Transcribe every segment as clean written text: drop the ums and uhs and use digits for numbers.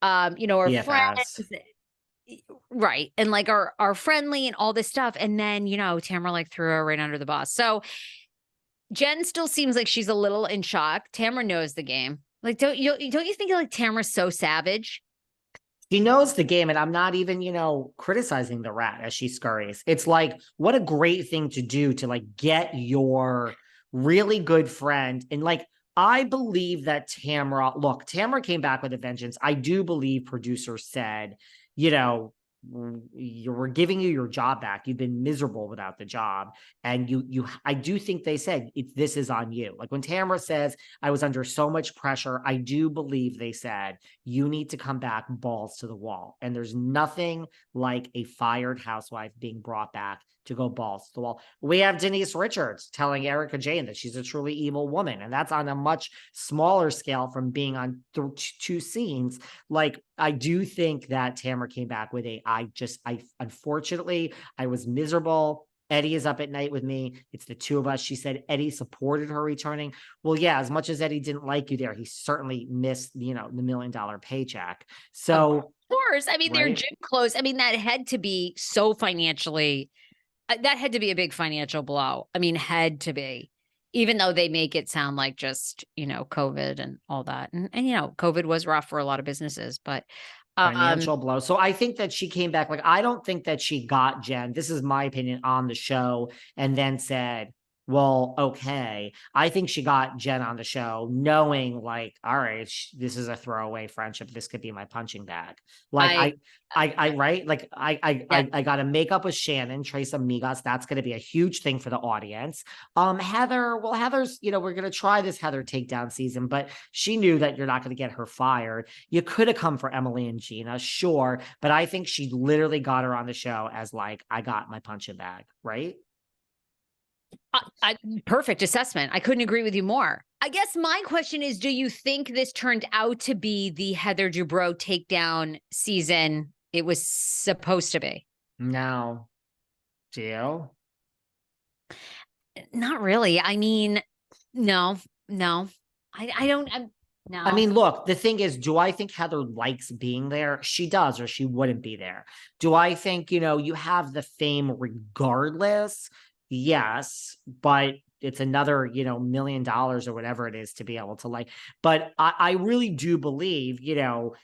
Our BFFs. friends. Right. And like are friendly and all this stuff. And then, Tamara like threw her right under the bus. So Jen still seems like she's a little in shock. Tamara knows the game. Like, don't you think like Tamara's so savage? She knows the game, and I'm not even, criticizing the rat as she scurries. It's like, what a great thing to do to like get your really good friend. And like, I believe that Tamara came back with a vengeance. I do believe producers said, you know, we're giving you your job back. You've been miserable without the job. And I do think they said this is on you. Like when Tamara says, I was under so much pressure, I do believe they said, you need to come back balls to the wall. And there's nothing like a fired housewife being brought back to go balls to the wall. We have Denise Richards telling Erica Jane that she's a truly evil woman. And that's on a much smaller scale from being on two scenes. Like, I do think that Tamara came back with unfortunately, I was miserable. Eddie is up at night with me. It's the two of us. She said Eddie supported her returning. Well, yeah, as much as Eddie didn't like you there, he certainly missed, the $1 million paycheck. So, of course. I mean, right? their gym clothes. I mean, that had to be so financially, that had to be a big financial blow. I mean, had to be, even though they make it sound like just, COVID and all that. And COVID was rough for a lot of businesses, but Financial blow. So I think that she came back. Like, I don't think that she got Jen. This is my opinion on the show, and then said, well, okay. I think she got Jen on the show knowing like, all right, this is a throwaway friendship. This could be my punching bag. Like I right. Like I got to make up with Shannon, Trace Amigas. That's going to be a huge thing for the audience. Heather's, we're going to try this Heather takedown season, but she knew that you're not going to get her fired. You could have come for Emily and Gina, sure. But I think she literally got her on the show as like, I got my punching bag, right? Perfect assessment. I couldn't agree with you more. I guess my question is, do you think this turned out to be the Heather Dubrow takedown season it was supposed to be? No. Do you? Not really. I mean, no. I don't. No. I mean, look, the thing is, do I think Heather likes being there? She does, or she wouldn't be there. Do I think, you have the fame regardless? Yes, but it's another, $1 million or whatever it is to be able to like, but I really do believe,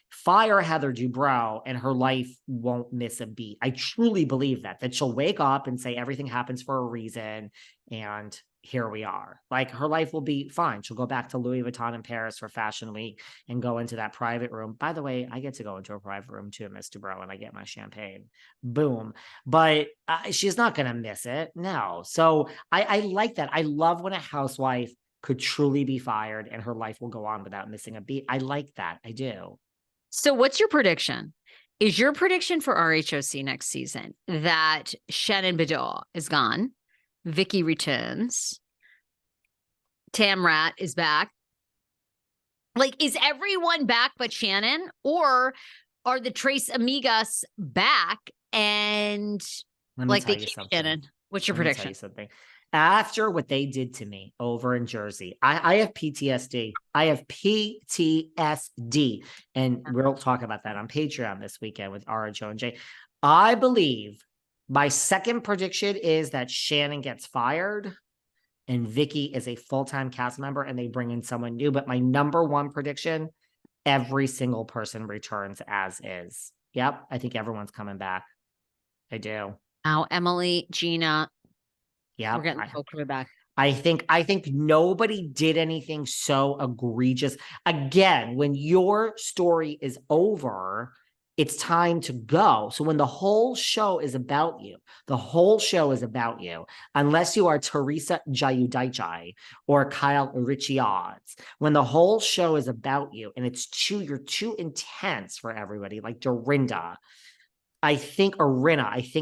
fire Heather Dubrow and her life won't miss a beat. I truly believe that she'll wake up and say everything happens for a reason. And here we are. Like, her life will be fine. She'll go back to Louis Vuitton in Paris for Fashion Week and go into that private room. By the way, I get to go into a private room too, Miss Dubrow, and I get my champagne. Boom. But she's not going to miss it. No. So I like that. I love when a housewife could truly be fired and her life will go on without missing a beat. I like that. I do. So what's your prediction? Is your prediction for RHOC next season that Shannon Beador is gone? Vicky returns. Tamrat is back. Like, is everyone back but Shannon? Or are the Trace Amigas back and like they keep Shannon? What's your prediction? Tell you something. After what they did to me over in Jersey, I have PTSD. I have PTSD. And we'll talk about that on Patreon this weekend with RHO and J. I believe my second prediction is that Shannon gets fired and Vicky is a full-time cast member and they bring in someone new. But my number one prediction, every single person returns as is. Yep. I think everyone's coming back. I do. Now, Emily, Gina. Yeah. We're getting the whole crew back. I think nobody did anything so egregious. Again, when your story is over, it's time to go. So when the whole show is about you, unless you are Teresa Giudice or Kyle Richards, when the whole show is about you and you're too intense for everybody, like Dorinda, I think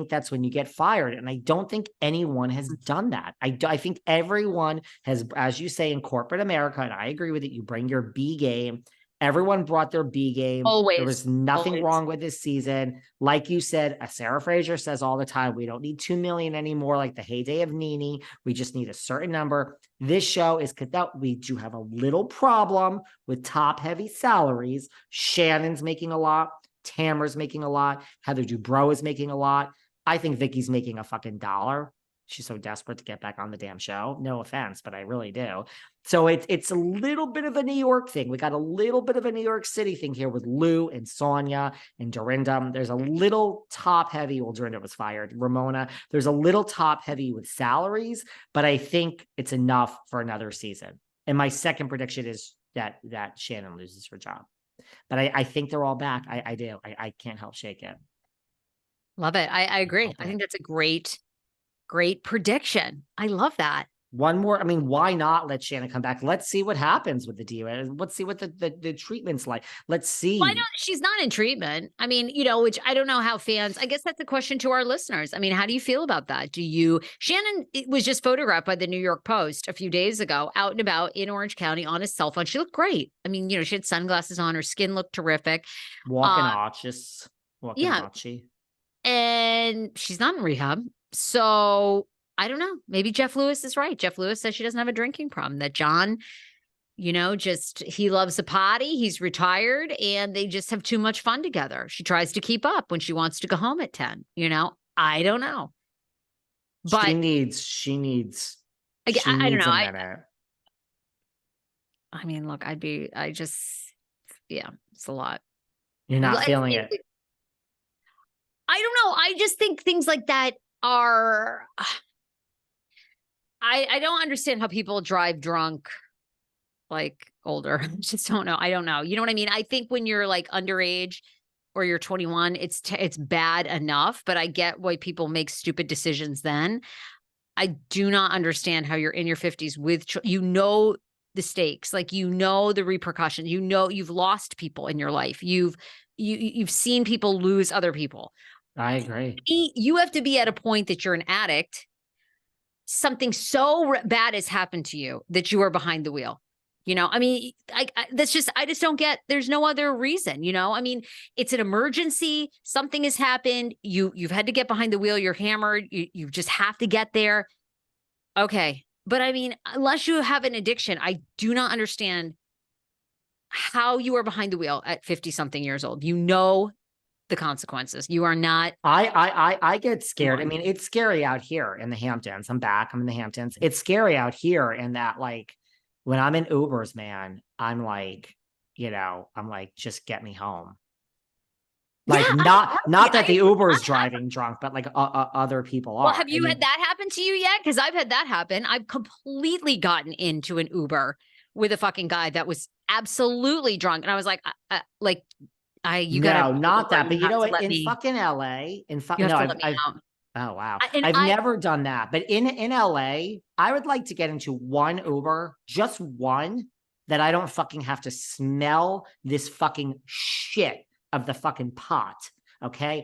that's when you get fired. And I don't think anyone has done that. I think everyone has, as you say, in corporate America, and I agree with it, you bring your B game Everyone brought their B game. Always. There was nothing wrong with this season. Like you said, Sarah Fraser says all the time, we don't need 2 million anymore, like the heyday of Nene. We just need a certain number. This show is cut out. We do have a little problem with top heavy salaries. Shannon's making a lot. Tamra's making a lot. Heather Dubrow is making a lot. I think Vicky's making a fucking dollar. She's so desperate to get back on the damn show. No offense, but I really do. So it's a little bit of a New York thing. We got a little bit of a New York City thing here with Lou and Sonia and Dorinda. There's a little top heavy. Well, Dorinda was fired. Ramona. There's a little top heavy with salaries, but I think it's enough for another season. And my second prediction is that Shannon loses her job. But I think they're all back. I do. I can't help shake it. Love it. I agree. I think that's a great prediction. I love that. One more. I mean, why not let Shannon come back? Let's see what happens with the DUI. Let's see what the treatment's like. Let's see. Well, I know she's not in treatment. I mean, which I don't know how fans, I guess that's a question to our listeners. I mean, how do you feel about that? Shannon was just photographed by the New York Post a few days ago, out and about in Orange County on his cell phone. She looked great. I mean, she had sunglasses on. Her skin looked terrific. Walking arches. Walking archy. And she's not in rehab. So I don't know. Maybe Jeff Lewis is right. Jeff Lewis says she doesn't have a drinking problem, that John, he loves the party. He's retired and they just have too much fun together. She tries to keep up when she wants to go home at 10, I don't know. But she needs, I don't know. I mean, look, it's a lot. You're not feeling it. I don't know. I just think things like that are, I don't understand how people drive drunk, like older. I just don't know. I don't know. You know what I mean? I think when you're like underage or you're 21, it's bad enough, but I get why people make stupid decisions then. I do not understand how you're in your 50s with, the stakes, like, the repercussions, you've lost people in your life. You've seen people lose other people. I agree. You have to be at a point that you're an addict. Something so bad has happened to you that you are behind the wheel. I mean, I just don't get, there's no other reason, I mean, it's an emergency. Something has happened. You've had to get behind the wheel. You're hammered. You just have to get there. Okay. But I mean, unless you have an addiction, I do not understand how you are behind the wheel at 50 something years old. The consequences. You are not. I get scared. I mean, it's scary out here in the Hamptons. I'm in the Hamptons. It's scary out here in that, like, when I'm in Ubers, man, I'm like, just get me home. Like, not that the Uber is driving drunk, but like other people are. Well, have you had that happen to you yet? Because I've had that happen. I've completely gotten into an Uber with a fucking guy that was absolutely drunk, and I was like, not that, but in fucking LA, oh wow, I've never done that, but in LA, I would like to get into one Uber, just one, that I don't fucking have to smell this fucking shit of the fucking pot. Okay,